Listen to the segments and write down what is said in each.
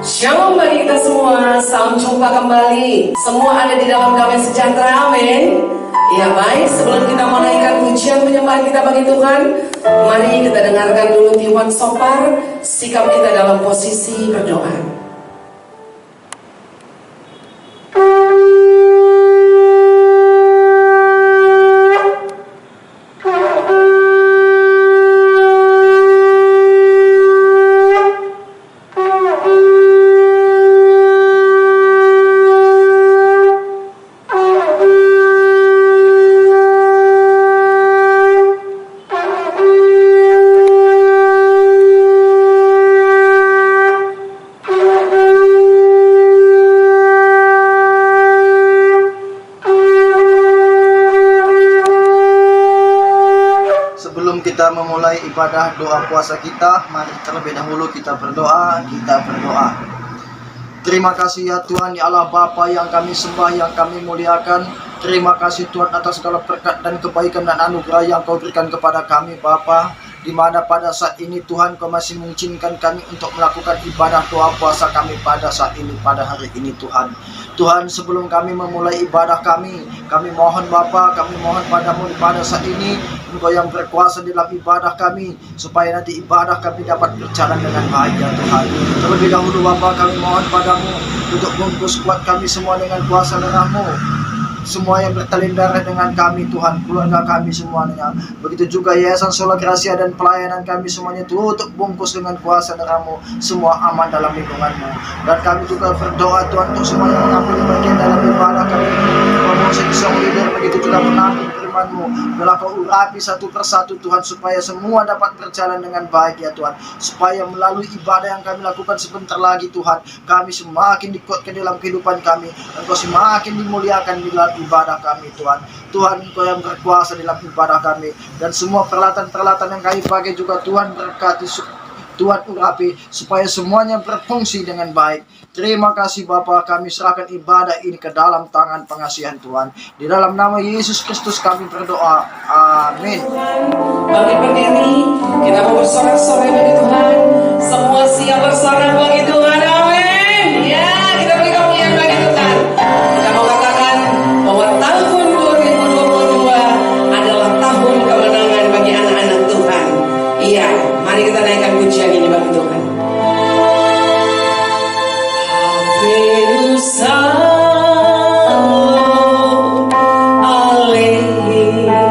Shalom bagi kita semua, salam jumpa kembali. Semua ada di dalam damai sejahtera, amin. Ya baik, sebelum kita menaikkan pujian penyembahan kita bagi Tuhan, mari kita dengarkan dulu Tiwan Sopar, sikap kita dalam posisi berdoa. Kita memulai ibadah doa puasa kita, mari terlebih dahulu kita berdoa. Terima kasih ya Tuhan, ya Allah Bapa yang kami sembah, yang kami muliakan. Terima kasih Tuhan atas segala berkat dan kebaikan dan anugerah yang Kau berikan kepada kami Bapa, di mana pada saat ini Tuhan Kau masih mengizinkan kami untuk melakukan ibadah doa puasa kami pada saat ini, pada hari ini Tuhan. Tuhan, sebelum kami memulai ibadah kami mohon Bapa, kami mohon padamu pada saat ini Engkau yang berkuasa dalam ibadah kami, supaya nanti ibadah kami dapat berjalan dengan baik ya Tuhan. Terlebih dahulu Bapa, kami mohon padamu untuk bungkus kuat kami semua dengan kuasa darah-Mu. Semua yang bertalin darah dengan kami Tuhan, keluarga kami semuanya. Begitu juga Yayasan Sola Gracia dan pelayanan kami semuanya tutup bungkus dengan kuasa darah-Mu. Semua aman dalam lindungan-Mu. Dan kami juga berdoa Tuhan untuk semua yang mengambil bagian dalam ibadah kami. Promosi bisa leader, begitu juga mengambil firman-Mu. Biarlah Kau urapi satu persatu Tuhan, supaya semua dapat berjalan dengan baik ya Tuhan. Supaya melalui ibadah yang kami lakukan sebentar lagi Tuhan, kami semakin dikuatkan dalam kehidupan kami, dan Kau semakin dimuliakan di dalam ibadah kami Tuhan. Tuhan, Engkau yang berkuasa dalam ibadah kami, dan semua peralatan-peralatan yang kami pakai juga Tuhan berkati, Tuhan urapi supaya semuanya berfungsi dengan baik. Terima kasih Bapa, kami serahkan ibadah ini ke dalam tangan pengasihan Tuhan. Di dalam nama Yesus Kristus kami berdoa. Amin. Bagi berdiri, kita mau bersorak-sorai bagi Tuhan. Semua siap bersorak bagi Tuhan. Amin. Ya, kita beri kemuliaan bagi Tuhan. Kita mau katakan bahwa tahun 2022 adalah tahun kemenangan bagi anak-anak Tuhan. Iya, mari kita naikkan pujian ini bagi Tuhan. Hallelujah.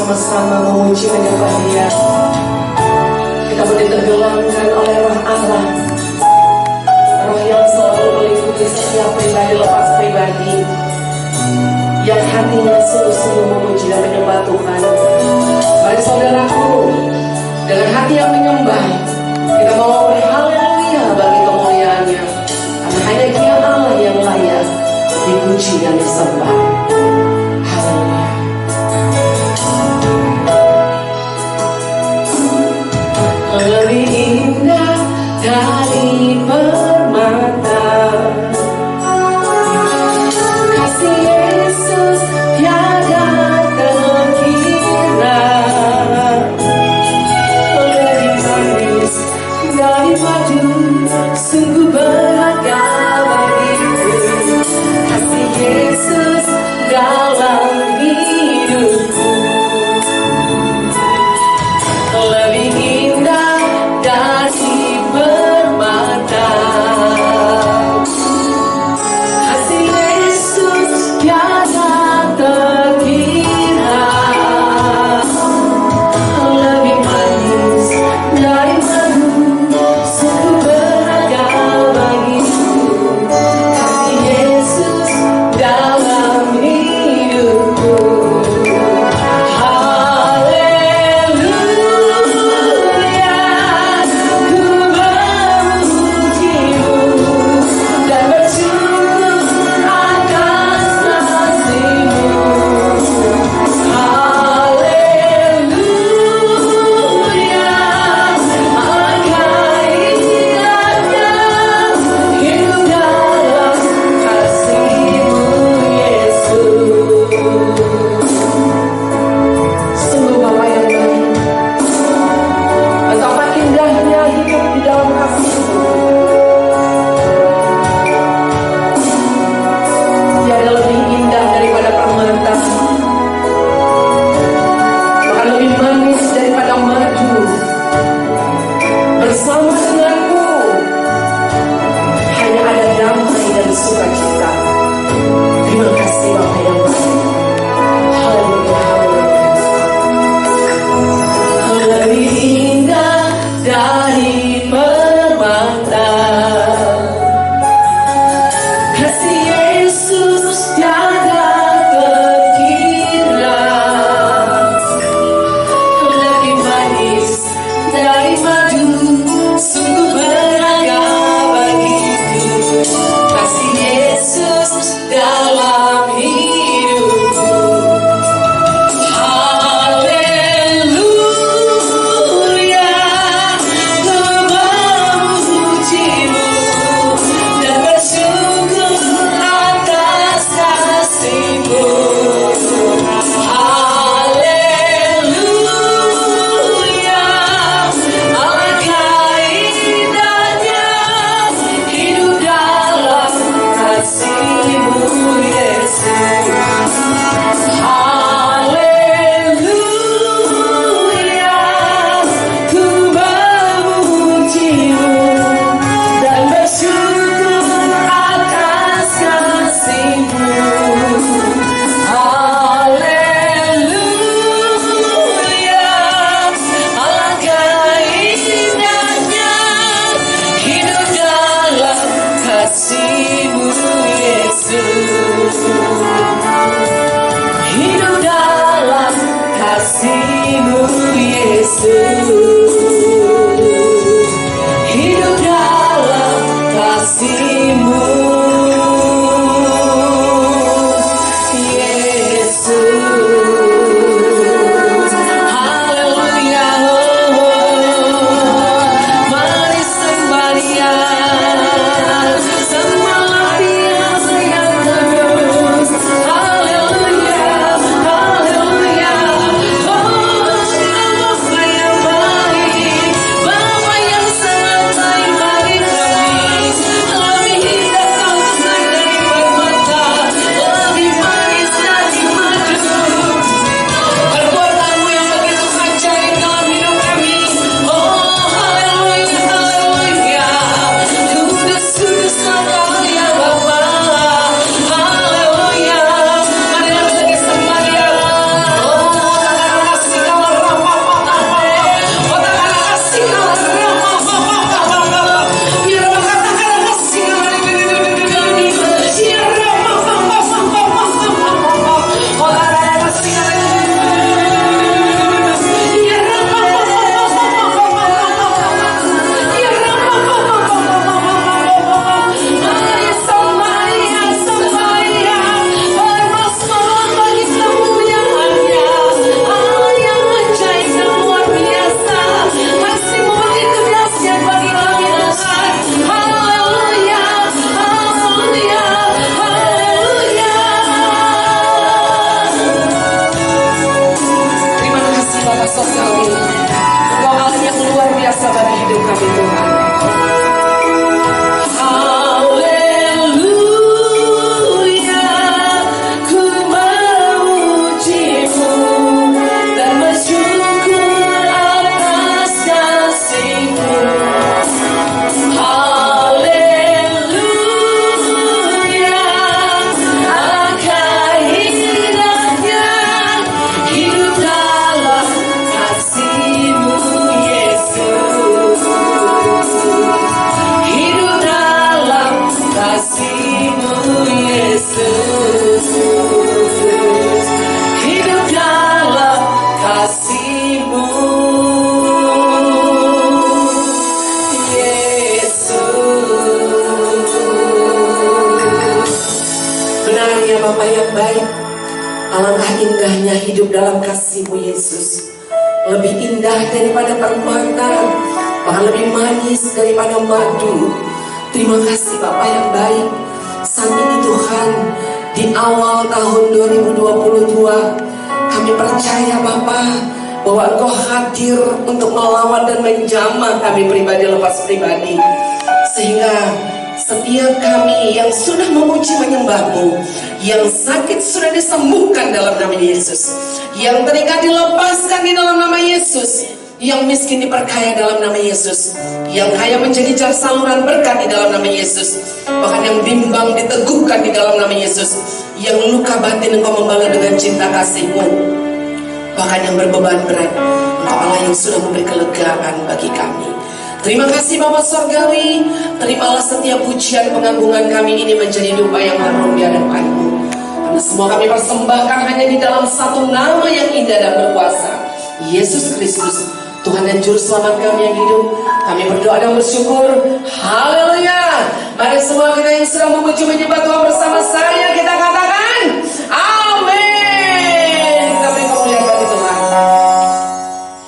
bersama-sama memuji menyembah Dia. Kita boleh tenggelamkan oleh roh Allah, roh yang selalu meliputi setiap pribadi lepas pribadi, yang hatinya sungguh-sungguh memuji dan menyembah Tuhan. Mari saudaraku, dengan hati yang menyembah, kita mau berhaleluya bagi kemuliaannya, karena hanya Dia Allah yang layak dipuji dan disembah. Haleluya. Lebih indah dari permata kasih Yesus tiada terkira, lebih manis dari madu, sungguh berharga bagiku kasih Yesus dalam hidupku. Lebih indah dari permata kasih Yesus tiada terkira, lebih manis dari madu, sungguh berharga bagiku Alangkah indahnya hidup dalam kasih-Mu Yesus. Lebih indah daripada permata, bahkan lebih manis daripada madu. Terima kasih Bapa yang baik. Saat ini Tuhan, di awal tahun 2022, kami percaya Bapa bahwa Engkau hadir untuk melawan dan menjamah kami pribadi lepas pribadi. Sehingga setiap kami yang sudah memuji menyembah-Mu, yang sakit sudah disembuhkan dalam nama Yesus, yang terikat dilepaskan di dalam nama Yesus, yang miskin diperkaya dalam nama Yesus, yang kaya menjadi jar saluran berkat di dalam nama Yesus, bahkan yang bimbang diteguhkan di dalam nama Yesus, yang luka batin Engkau membalas dengan cinta kasih-Mu, bahkan yang berbeban berat, Engkau Allah yang sudah memberi kelegaan bagi kami. Terima kasih Bapa Sorgawi. Terimalah setiap pujian pengagungan kami ini menjadi doa yang harum di hadapan-Mu. Karena semua kami persembahkan hanya di dalam satu nama yang indah dan berkuasa, Yesus Kristus, Tuhan dan Juru Selamat kami yang hidup. Kami berdoa dan bersyukur. Haleluya. Mari semua kita yang sedang memuji menyembah Tuhan bersama saya, kita katakan amin. Kita beri kemuliaan bagi Tuhan.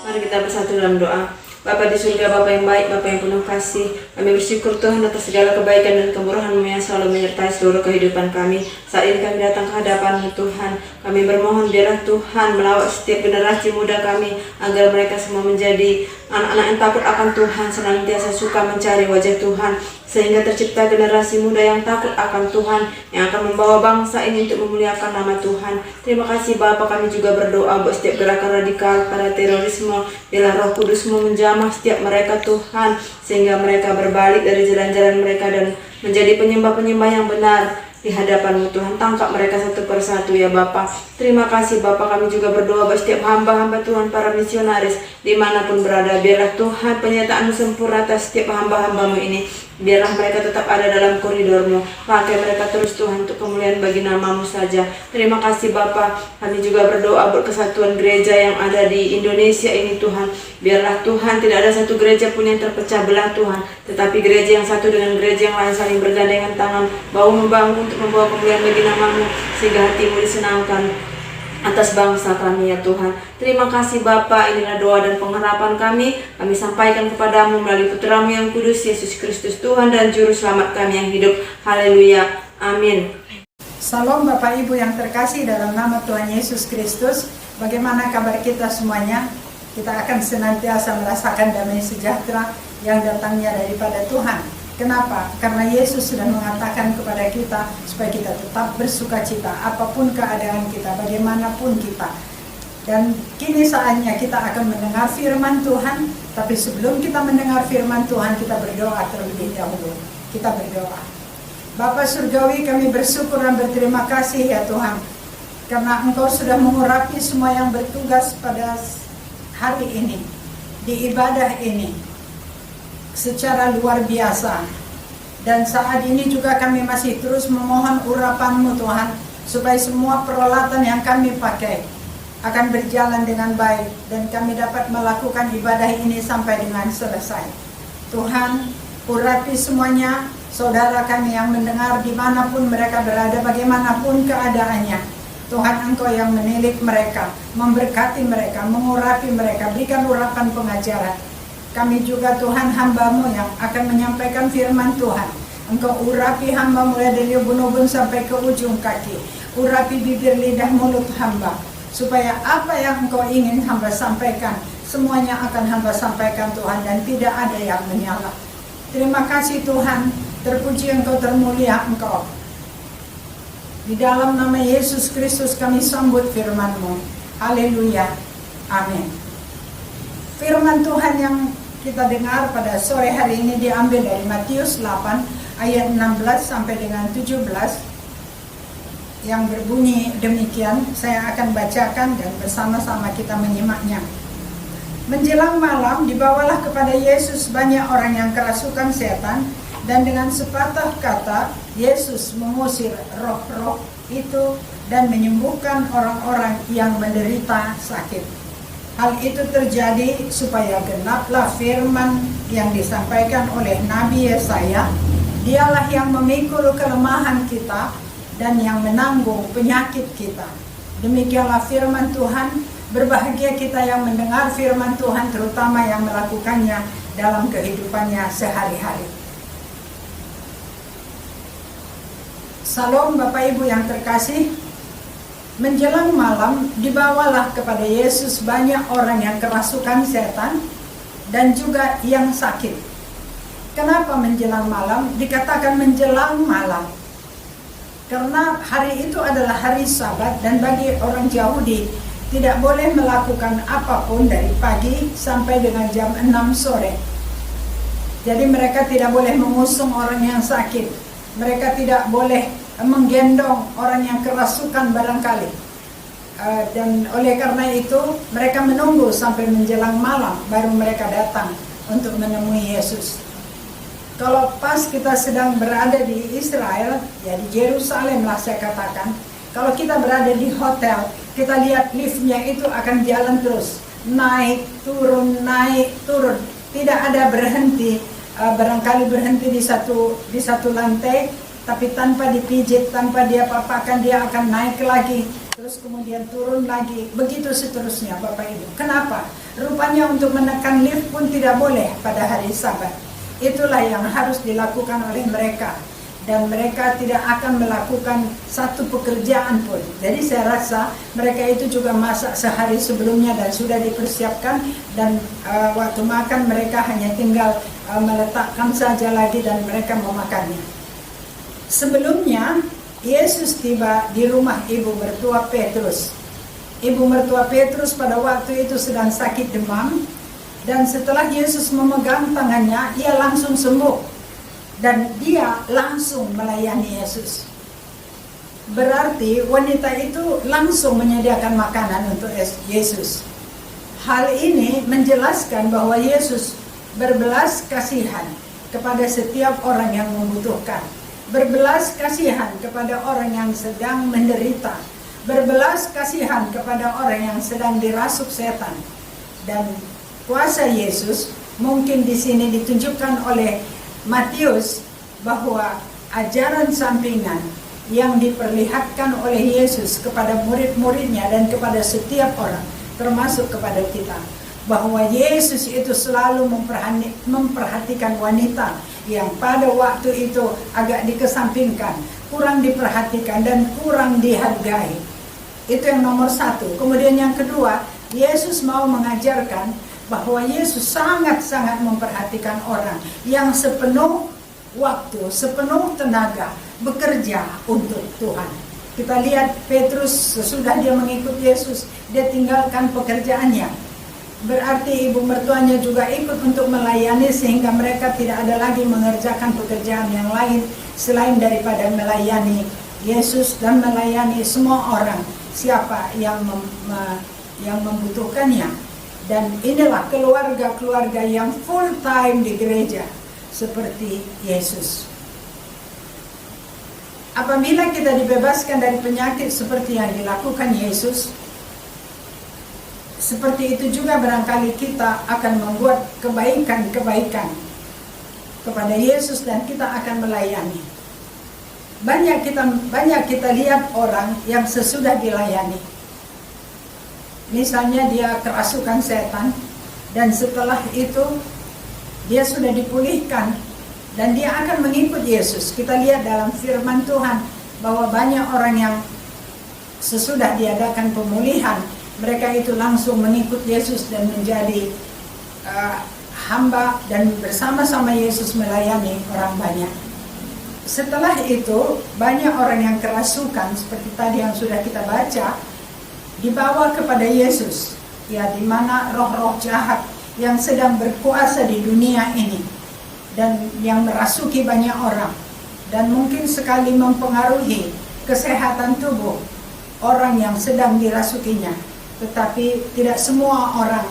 Mari kita bersatu dalam doa. Bapa di surga, Bapa yang baik, Bapa yang penuh kasih, kami bersyukur Tuhan atas segala kebaikan dan kemurahan-Mu yang selalu menyertai seluruh kehidupan kami. Saat ini kami datang ke hadapan-Mu Tuhan. Kami bermohon biarlah Tuhan melawat setiap generasi muda kami, agar mereka semua menjadi anak-anak yang takut akan Tuhan, senantiasa suka mencari wajah Tuhan, sehingga tercipta generasi muda yang takut akan Tuhan, yang akan membawa bangsa ini untuk memuliakan nama Tuhan. Terima kasih Bapa, kami juga berdoa buat setiap gerakan radikal pada terorisme. Biarlah Roh Kudus-Mu menjamah setiap mereka Tuhan, sehingga mereka berbalik dari jalan-jalan mereka dan menjadi penyembah-penyembah yang benar di hadapan-Mu Tuhan. Tangkap mereka satu persatu ya Bapa. Terima kasih Bapa, kami juga berdoa buat setiap hamba-hamba Tuhan, para misionaris dimanapun berada. Biarlah Tuhan penyataan-Mu sempurna atas setiap hamba-hamba-Mu ini. Biarlah mereka tetap ada dalam koridor-Mu. Pakai mereka terus Tuhan untuk kemuliaan bagi nama-Mu saja. Terima kasih Bapa. Kami juga berdoa buat kesatuan gereja yang ada di Indonesia ini Tuhan. Biarlah Tuhan tidak ada satu gereja pun yang terpecah belah Tuhan, tetapi gereja yang satu dengan gereja yang lain saling bergandengan tangan, bahu membangun untuk membawa kemuliaan bagi nama-Mu, sehingga hati-Mu disenangkan atas bangsa kami ya Tuhan. Terima kasih Bapa, inilah doa dan pengharapan kami sampaikan kepadamu melalui Putra-Mu yang kudus, Yesus Kristus, Tuhan dan Juru Selamat kami yang hidup. Haleluya, amin. Salam Bapak Ibu yang terkasih dalam nama Tuhan Yesus Kristus. Bagaimana kabar kita semuanya? Kita akan senantiasa merasakan damai sejahtera yang datangnya daripada Tuhan. Kenapa? Karena Yesus sudah mengatakan kepada kita supaya kita tetap bersuka cita apapun keadaan kita, bagaimanapun kita. Dan kini saatnya kita akan mendengar firman Tuhan. Tapi sebelum kita mendengar firman Tuhan, kita berdoa terlebih dahulu. Kita berdoa. Bapa Surgawi, kami bersyukur dan berterima kasih ya Tuhan, karena Engkau sudah mengurapi semua yang bertugas pada hari ini, di ibadah ini, secara luar biasa. Dan saat ini juga kami masih terus memohon urapan-Mu Tuhan, supaya semua peralatan yang kami pakai akan berjalan dengan baik, dan kami dapat melakukan ibadah ini sampai dengan selesai. Tuhan, urapi semuanya saudara kami yang mendengar dimanapun mereka berada, bagaimanapun keadaannya. Tuhan, Engkau yang menilik mereka, memberkati mereka, mengurapi mereka, berikan urapan pengajaran. Kami juga Tuhan hamba-Mu yang akan menyampaikan firman Tuhan. Engkau urapi hamba mulai dari ubun-ubun sampai ke ujung kaki. Urapi bibir, lidah, mulut hamba, supaya apa yang Engkau ingin hamba sampaikan, semuanya akan hamba sampaikan Tuhan, dan tidak ada yang menyala. Terima kasih Tuhan, terpuji Engkau, termulia Engkau. Di dalam nama Yesus Kristus kami sambut firman-Mu. Haleluya, amin. Firman Tuhan yang kita dengar pada sore hari ini diambil dari Matius 8 ayat 16 sampai dengan 17, yang berbunyi demikian. Saya akan bacakan dan bersama-sama kita menyimaknya. Menjelang malam dibawalah kepada Yesus banyak orang yang kerasukan setan, dan dengan sepatah kata Yesus mengusir roh-roh itu dan menyembuhkan orang-orang yang menderita sakit. Hal itu terjadi supaya genaplah firman yang disampaikan oleh Nabi Yesaya, Dialah yang memikul kelemahan kita dan yang menanggung penyakit kita. Demikianlah firman Tuhan. Berbahagia kita yang mendengar firman Tuhan, terutama yang melakukannya dalam kehidupannya sehari-hari. Salam Bapak Ibu yang terkasih. Menjelang malam dibawalah kepada Yesus banyak orang yang kerasukan setan dan juga yang sakit. Kenapa menjelang malam? Dikatakan menjelang malam karena hari itu adalah hari Sabat, dan bagi orang Yahudi tidak boleh melakukan apapun dari pagi sampai dengan jam 6 sore. Jadi mereka tidak boleh mengusung orang yang sakit, mereka tidak boleh menggendong orang yang kerasukan barangkali. Dan oleh karena itu mereka menunggu sampai menjelang malam baru mereka datang untuk menemui Yesus. Kalau pas kita sedang berada di Israel, ya di Yerusalem lah saya katakan, kalau kita berada di hotel, kita lihat liftnya itu akan jalan terus, naik turun, tidak ada berhenti. Barangkali berhenti di satu lantai, tapi tanpa dipijit, tanpa dia papakan, dia akan naik lagi, terus kemudian turun lagi, begitu seterusnya Bapak Ibu. Kenapa? Rupanya untuk menekan lift pun tidak boleh pada hari Sabat. Itulah yang harus dilakukan oleh mereka, dan mereka tidak akan melakukan satu pekerjaan pun. Jadi saya rasa mereka itu juga masak sehari sebelumnya dan sudah dipersiapkan, dan waktu makan mereka hanya tinggal meletakkan saja lagi dan mereka memakannya. Sebelumnya Yesus tiba di rumah ibu mertua Petrus. Ibu mertua Petrus pada waktu itu sedang sakit demam, dan setelah Yesus memegang tangannya, ia langsung sembuh dan dia langsung melayani Yesus. Berarti wanita itu langsung menyediakan makanan untuk Yesus. Hal ini menjelaskan bahwa Yesus berbelas kasihan kepada setiap orang yang membutuhkan, berbelas kasihan kepada orang yang sedang menderita, berbelas kasihan kepada orang yang sedang dirasuk setan. Dan kuasa Yesus mungkin di sini ditunjukkan oleh Matius bahwa ajaran sampingan yang diperlihatkan oleh Yesus kepada murid-muridnya dan kepada setiap orang, termasuk kepada kita, bahwa Yesus itu selalu memperhatikan wanita yang pada waktu itu agak dikesampingkan, kurang diperhatikan dan kurang dihargai. Itu yang nomor satu. Kemudian yang kedua, Yesus mau mengajarkan bahwa Yesus sangat-sangat memperhatikan orang yang sepenuh waktu, sepenuh tenaga bekerja untuk Tuhan. Kita lihat Petrus sesudah dia mengikut Yesus, dia tinggalkan pekerjaannya. Berarti ibu mertuanya juga ikut untuk melayani, sehingga mereka tidak ada lagi mengerjakan pekerjaan yang lain selain daripada melayani Yesus dan melayani semua orang siapa yang membutuhkannya. Dan inilah keluarga-keluarga yang full time di gereja seperti Yesus. Apabila kita dibebaskan dari penyakit seperti yang dilakukan Yesus, seperti itu juga barangkali kita akan membuat kebaikan-kebaikan kepada Yesus dan kita akan melayani. Banyak kita lihat orang yang sesudah dilayani. Misalnya dia kerasukan setan, dan setelah itu dia sudah dipulihkan dan dia akan mengikut Yesus. Kita lihat dalam firman Tuhan bahwa banyak orang yang sesudah diadakan pemulihan, mereka itu langsung mengikut Yesus dan menjadi hamba dan bersama-sama Yesus melayani orang banyak. Setelah itu banyak orang yang kerasukan seperti tadi yang sudah kita baca, dibawa kepada Yesus, ya, di mana roh-roh jahat yang sedang berkuasa di dunia ini dan yang merasuki banyak orang dan mungkin sekali mempengaruhi kesehatan tubuh orang yang sedang dirasukinya. Tetapi tidak semua orang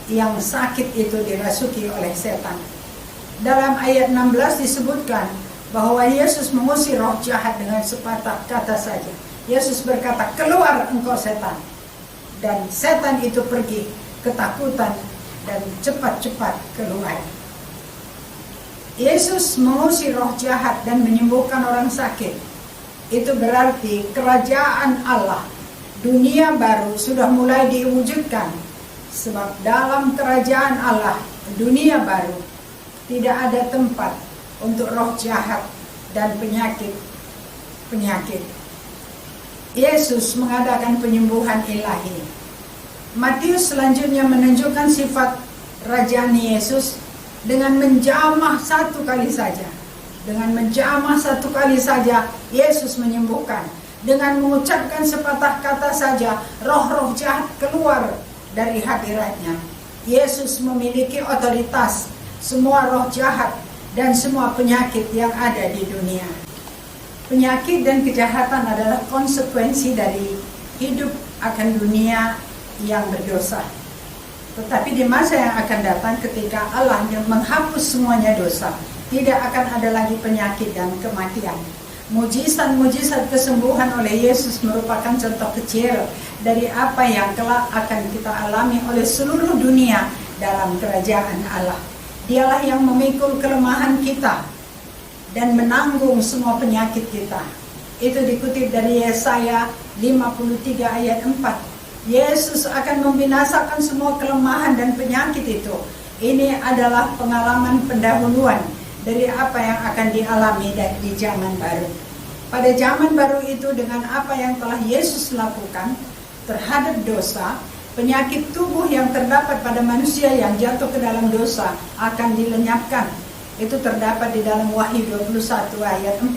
yang sakit itu dirasuki oleh setan. Dalam ayat 16 disebutkan bahwa Yesus mengusir roh jahat dengan sepatah kata saja. Yesus berkata, "Keluar engkau setan." Dan setan itu pergi ketakutan dan cepat-cepat keluar. Yesus mengusir roh jahat dan menyembuhkan orang sakit. Itu berarti kerajaan Allah dunia baru sudah mulai diwujudkan. Sebab dalam kerajaan Allah, dunia baru, tidak ada tempat untuk roh jahat dan penyakit. Yesus mengadakan penyembuhan ilahi. Matius selanjutnya menunjukkan sifat kerajaan Yesus dengan menjamah satu kali saja. Dengan menjamah satu kali saja, Yesus menyembuhkan. Dengan mengucapkan sepatah kata saja, roh-roh jahat keluar dari hadiratnya. Yesus memiliki otoritas semua roh jahat dan semua penyakit yang ada di dunia. Penyakit dan kejahatan adalah konsekuensi dari hidup akan dunia yang berdosa. Tetapi di masa yang akan datang, ketika Allah yang menghapus semuanya dosa, tidak akan ada lagi penyakit dan kematian. Mujizat-mujizat kesembuhan oleh Yesus merupakan contoh kecil dari apa yang kelak akan kita alami oleh seluruh dunia dalam kerajaan Allah. Dialah yang memikul kelemahan kita dan menanggung semua penyakit kita. Itu dikutip dari Yesaya 53 ayat 4. Yesus akan membinasakan semua kelemahan dan penyakit itu. Ini adalah pengalaman pendahuluan dari apa yang akan dialami di zaman baru. Pada zaman baru itu, dengan apa yang telah Yesus lakukan terhadap dosa, penyakit tubuh yang terdapat pada manusia yang jatuh ke dalam dosa akan dilenyapkan. Itu terdapat di dalam Wahyu 21 ayat 4.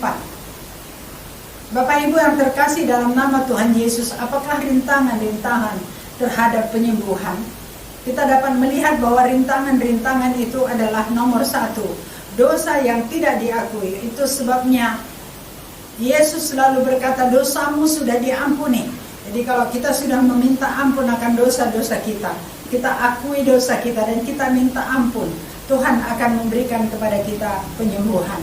Bapak Ibu yang terkasih dalam nama Tuhan Yesus, apakah rintangan-rintangan terhadap penyembuhan? Kita dapat melihat bahwa rintangan-rintangan itu adalah nomor satu, dosa yang tidak diakui. Itu sebabnya Yesus selalu berkata, dosamu sudah diampuni. Jadi kalau kita sudah meminta ampun akan dosa-dosa kita, kita akui dosa kita dan kita minta ampun, Tuhan akan memberikan kepada kita penyembuhan.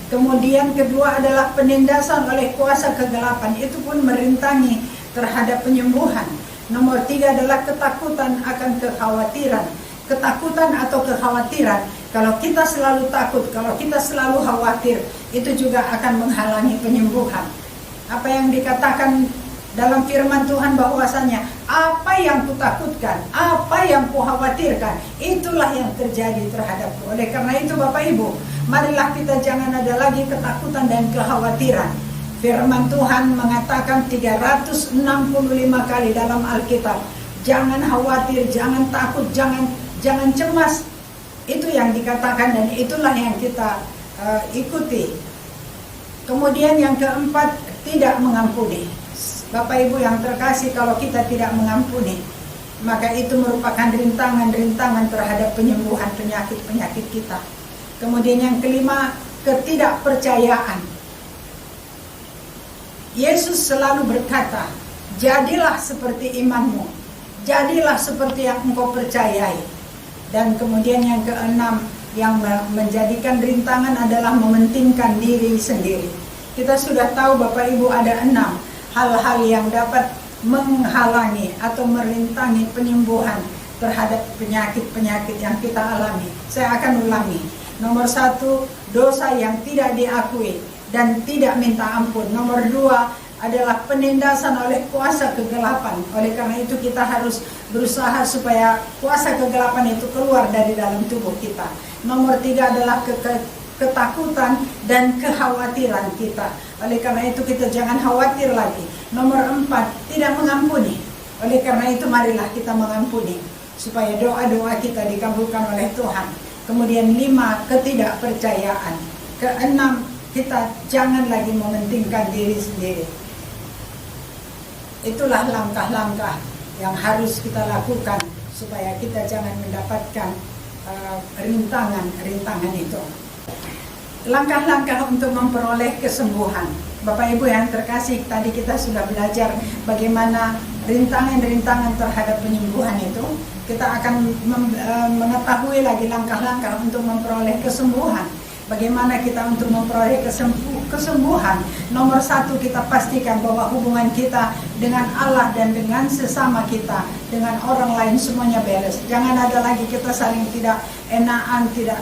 Kemudian kedua adalah penindasan oleh kuasa kegelapan, itu pun merintangi terhadap penyembuhan. Nomor 3 adalah ketakutan akan kekhawatiran. Ketakutan atau kekhawatiran, kalau kita selalu takut, kalau kita selalu khawatir, itu juga akan menghalangi penyembuhan. Apa yang dikatakan dalam firman Tuhan bahwasanya apa yang kutakutkan, apa yang kukhawatirkan, itulah yang terjadi terhadapku. Oleh karena itu Bapak Ibu, marilah kita jangan ada lagi ketakutan dan kekhawatiran. Firman Tuhan mengatakan 365 kali dalam Alkitab, jangan khawatir, jangan takut, jangan cemas. Itu yang dikatakan dan itulah yang kita ikuti. Kemudian yang keempat, tidak mengampuni. Bapak Ibu yang terkasih, kalau kita tidak mengampuni, maka itu merupakan rintangan-rintangan terhadap penyembuhan penyakit-penyakit kita. Kemudian yang kelima, ketidakpercayaan. Yesus selalu berkata, jadilah seperti imanmu, jadilah seperti yang engkau percayai. Dan kemudian yang keenam, yang menjadikan rintangan adalah mementingkan diri sendiri. Kita sudah tahu Bapak Ibu ada 6 hal-hal yang dapat menghalangi atau merintangi penyembuhan terhadap penyakit-penyakit yang kita alami. Saya akan ulangi. Nomor 1, dosa yang tidak diakui dan tidak minta ampun. Nomor 2 adalah penindasan oleh kuasa kegelapan. Oleh karena itu kita harus berusaha supaya kuasa kegelapan itu keluar dari dalam tubuh kita. Nomor 3 adalah ketakutan dan kekhawatiran kita. Oleh karena itu kita jangan khawatir lagi. Nomor 4, tidak mengampuni. Oleh karena itu marilah kita mengampuni supaya doa-doa kita dikabulkan oleh Tuhan. Kemudian 5, ketidakpercayaan. Keenam, kita jangan lagi mementingkan diri sendiri. Itulah langkah-langkah yang harus kita lakukan supaya kita jangan mendapatkan rintangan-rintangan itu. Langkah-langkah untuk memperoleh kesembuhan. Bapak Ibu yang terkasih, tadi kita sudah belajar bagaimana rintangan-rintangan terhadap penyembuhan itu. Kita akan mengetahui lagi langkah-langkah untuk memperoleh kesembuhan. Bagaimana kita untuk memperoleh kesembuhan? Nomor 1, kita pastikan bahwa hubungan kita dengan Allah dan dengan sesama kita, dengan orang lain semuanya beres. Jangan ada lagi kita saling tidak enakan, tidak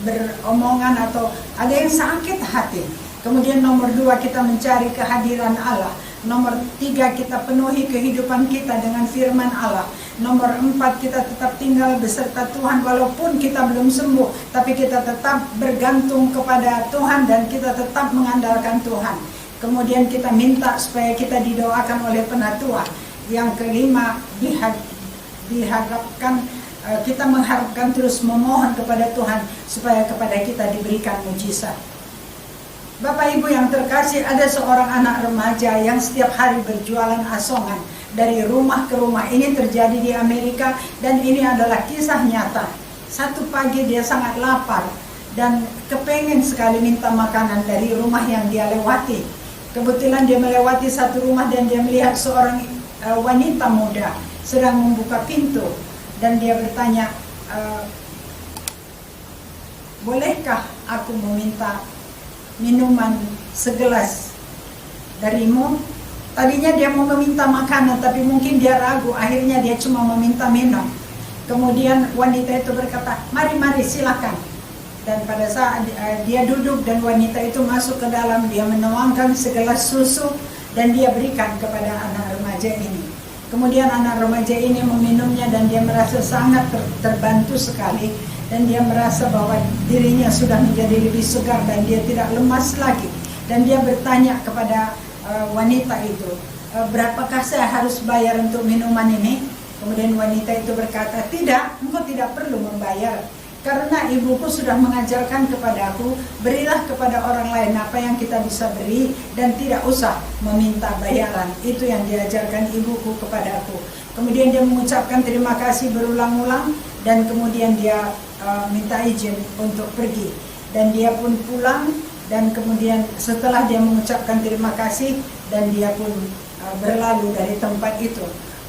beromongan atau ada yang sakit hati. Kemudian nomor 2, kita mencari kehadiran Allah. Nomor 3, kita penuhi kehidupan kita dengan firman Allah. Nomor 4, kita tetap tinggal beserta Tuhan walaupun kita belum sembuh, tapi kita tetap bergantung kepada Tuhan dan kita tetap mengandalkan Tuhan. Kemudian kita minta supaya kita didoakan oleh penatua. Yang kelima, diharapkan kita mengharapkan terus memohon kepada Tuhan supaya kepada kita diberikan mujizat. Bapak Ibu yang terkasih, ada seorang anak remaja yang setiap hari berjualan asongan dari rumah ke rumah. Ini terjadi di Amerika dan ini adalah kisah nyata. Satu pagi dia sangat lapar dan kepengen sekali minta makanan dari rumah yang dia lewati. Kebetulan dia melewati satu rumah dan dia melihat seorang wanita muda sedang membuka pintu dan dia bertanya, bolehkah aku meminta minuman segelas darimu? Tadinya dia mau meminta makanan, tapi mungkin dia ragu, akhirnya dia cuma meminta minum. Kemudian wanita itu berkata, mari silakan. Dan pada saat dia duduk dan wanita itu masuk ke dalam, dia menuangkan segelas susu dan dia berikan kepada anak remaja ini. Kemudian anak remaja ini meminumnya dan dia merasa sangat terbantu sekali. Dan dia merasa bahwa dirinya sudah menjadi lebih segar dan dia tidak lemas lagi. Dan dia bertanya kepada wanita itu, berapakah saya harus bayar untuk minuman ini? Kemudian wanita itu berkata, tidak, engkau tidak perlu membayar. Karena ibuku sudah mengajarkan kepadaku, berilah kepada orang lain apa yang kita bisa beri dan tidak usah meminta bayaran. Itu yang diajarkan ibuku kepadaku. Kemudian dia mengucapkan terima kasih berulang-ulang dan kemudian dia minta izin untuk pergi. Dan dia pun pulang dan kemudian setelah dia mengucapkan terima kasih dan dia pun berlalu dari tempat itu.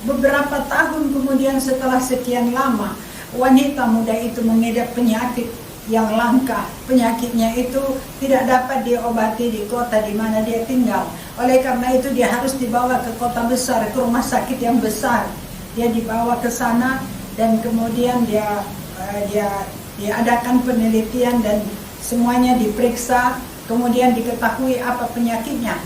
Beberapa tahun kemudian setelah sekian lama, wanita muda itu mengidap penyakit yang langka. Penyakitnya itu tidak dapat diobati di kota di mana dia tinggal. Oleh karena itu dia harus dibawa ke kota besar, ke rumah sakit yang besar. Dia dibawa ke sana dan kemudian dia adakan penelitian dan semuanya diperiksa. Kemudian diketahui apa penyakitnya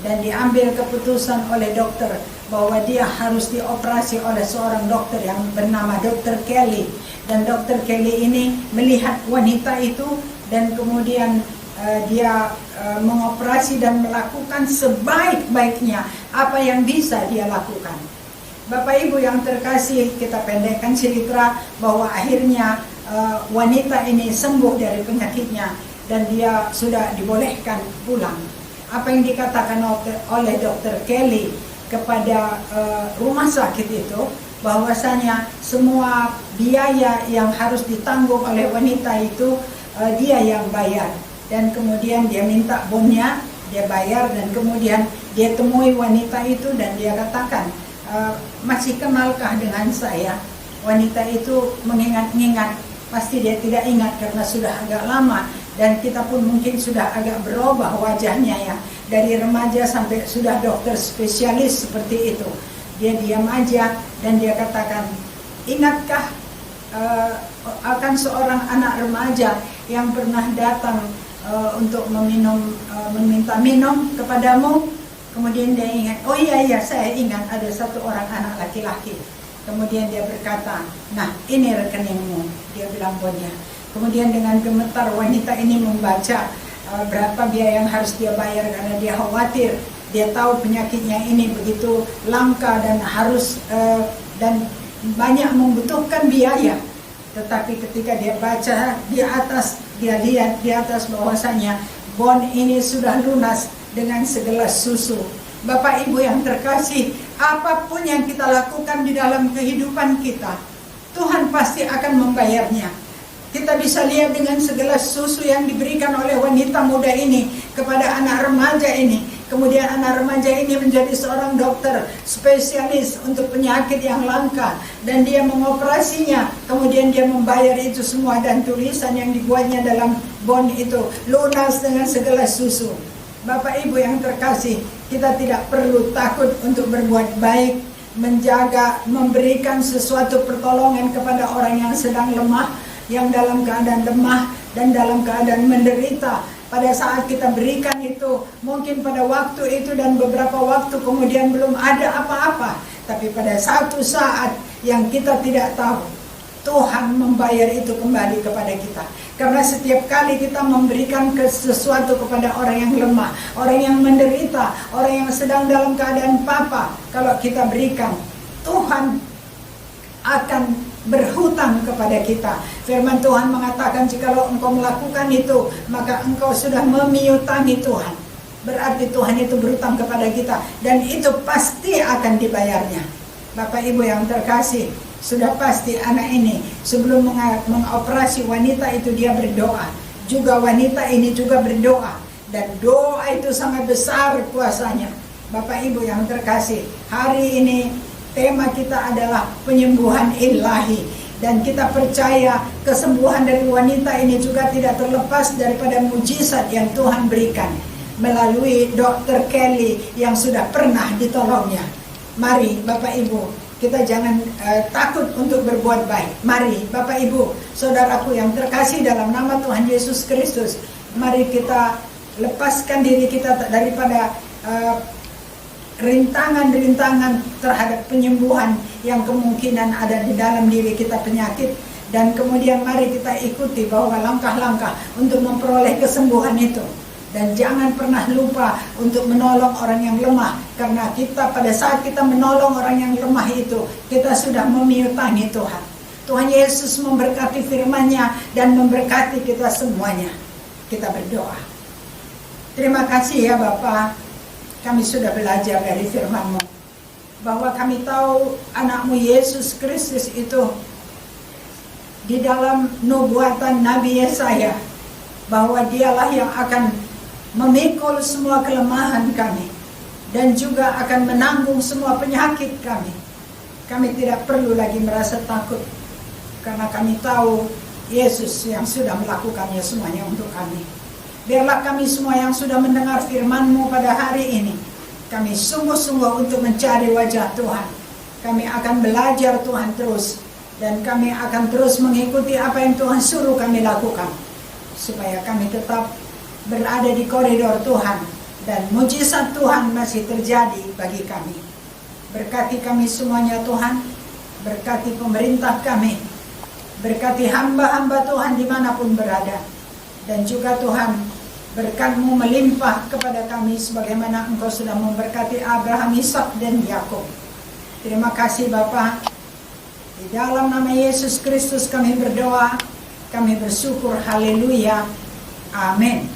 dan diambil keputusan oleh dokter bahwa dia harus dioperasi oleh seorang dokter yang bernama Dr. Kelly. Dan Dr. Kelly ini melihat wanita itu dan kemudian dia mengoperasi dan melakukan sebaik-baiknya apa yang bisa dia lakukan. Bapak Ibu yang terkasih, kita pendekkan cerita bahwa akhirnya wanita ini sembuh dari penyakitnya dan dia sudah dibolehkan pulang. Apa yang dikatakan oleh Dr. Kelly kepada rumah sakit itu, bahwasanya semua biaya yang harus ditanggung oleh wanita itu dia yang bayar. Dan kemudian dia minta bonnya, dia bayar dan kemudian dia temui wanita itu dan dia katakan, masih kenalkah dengan saya? Wanita itu mengingat-ingat, pasti dia tidak ingat karena sudah agak lama. Dan kita pun mungkin sudah agak berubah wajahnya ya. Dari remaja sampai sudah dokter spesialis seperti itu. Dia diam aja dan dia katakan, ingatkah akan seorang anak remaja yang pernah datang untuk meminta minum kepadamu? Kemudian dia ingat, oh iya saya ingat ada satu orang anak laki-laki. Kemudian dia berkata, nah ini rekeningmu, dia bilang bonnya. Kemudian dengan gemetar wanita ini membaca berapa biaya yang harus dia bayar karena dia khawatir. Dia tahu penyakitnya ini begitu langka dan harus dan banyak membutuhkan biaya. Tetapi ketika dia baca di atas, dia lihat di atas bahwasanya bon ini sudah lunas dengan segelas susu. Bapak Ibu yang terkasih, apapun yang kita lakukan di dalam kehidupan kita, Tuhan pasti akan membayarnya. Kita bisa lihat dengan segelas susu yang diberikan oleh wanita muda ini kepada anak remaja ini. Kemudian anak remaja ini menjadi seorang dokter spesialis untuk penyakit yang langka. Dan dia mengoperasinya. Kemudian dia membayar itu semua. Dan tulisan yang dibuatnya dalam bon itu lunas dengan segelas susu. Bapak Ibu yang terkasih, kita tidak perlu takut untuk berbuat baik, menjaga, memberikan sesuatu pertolongan kepada orang yang sedang lemah, yang dalam keadaan lemah dan dalam keadaan menderita. pada saat kita berikan itu, mungkin pada waktu itu dan beberapa waktu kemudian belum ada apa-apa. Tapi pada satu saat yang kita tidak tahu, Tuhan membayar itu kembali kepada kita. Karena setiap kali kita memberikan sesuatu kepada orang yang lemah, orang yang menderita, orang yang sedang dalam keadaan papa, kalau kita berikan, Tuhan akan berhutang kepada kita. Firman Tuhan mengatakan, jikalau engkau melakukan itu, maka engkau sudah memiutangi Tuhan. Berarti Tuhan itu berhutang kepada kita, dan itu pasti akan dibayarnya. Bapak Ibu yang terkasih, sudah pasti anak ini sebelum mengoperasi wanita itu dia berdoa. Juga wanita ini juga berdoa, dan doa itu sangat besar kuasanya. Bapak Ibu yang terkasih, hari ini tema kita adalah penyembuhan ilahi, dan kita percaya kesembuhan dari wanita ini juga tidak terlepas daripada mujizat yang Tuhan berikan melalui Dr. Kelly yang sudah pernah ditolongnya. Mari Bapak Ibu, kita jangan takut untuk berbuat baik. Mari Bapak Ibu, saudaraku yang terkasih dalam nama Tuhan Yesus Kristus, mari kita lepaskan diri kita daripada rintangan-rintangan terhadap penyembuhan yang kemungkinan ada di dalam diri kita, penyakit. Dan kemudian mari kita ikuti bahwa langkah-langkah untuk memperoleh kesembuhan itu. Dan jangan pernah lupa untuk menolong orang yang lemah. Karena kita pada saat kita menolong orang yang lemah itu, kita sudah memiutangi Tuhan. Tuhan Yesus memberkati firman-Nya dan memberkati kita semuanya. Kita berdoa. Terima kasih ya Bapa, kami sudah belajar dari firman-Mu, bahwa kami tahu anak-Mu Yesus Kristus itu di dalam nubuatan Nabi Yesaya, bahwa dialah yang akan memikul semua kelemahan kami dan juga akan menanggung semua penyakit kami. Kami tidak perlu lagi merasa takut, karena kami tahu Yesus yang sudah melakukannya semuanya untuk kami. Biarlah kami semua yang sudah mendengar firman-Mu pada hari ini, kami sungguh-sungguh untuk mencari wajah Tuhan. Kami akan belajar Tuhan terus, dan kami akan terus mengikuti apa yang Tuhan suruh kami lakukan, supaya kami tetap berada di koridor Tuhan, dan mujizat Tuhan masih terjadi bagi kami. Berkati kami semuanya Tuhan, berkati pemerintah kami, berkati hamba-hamba Tuhan dimanapun berada, dan juga Tuhan, berkat-Mu melimpah kepada kami sebagaimana Engkau sudah memberkati Abraham, Ishak, dan Yakub. Terima kasih Bapa. Di dalam nama Yesus Kristus kami berdoa, kami bersyukur. Haleluya. Amin.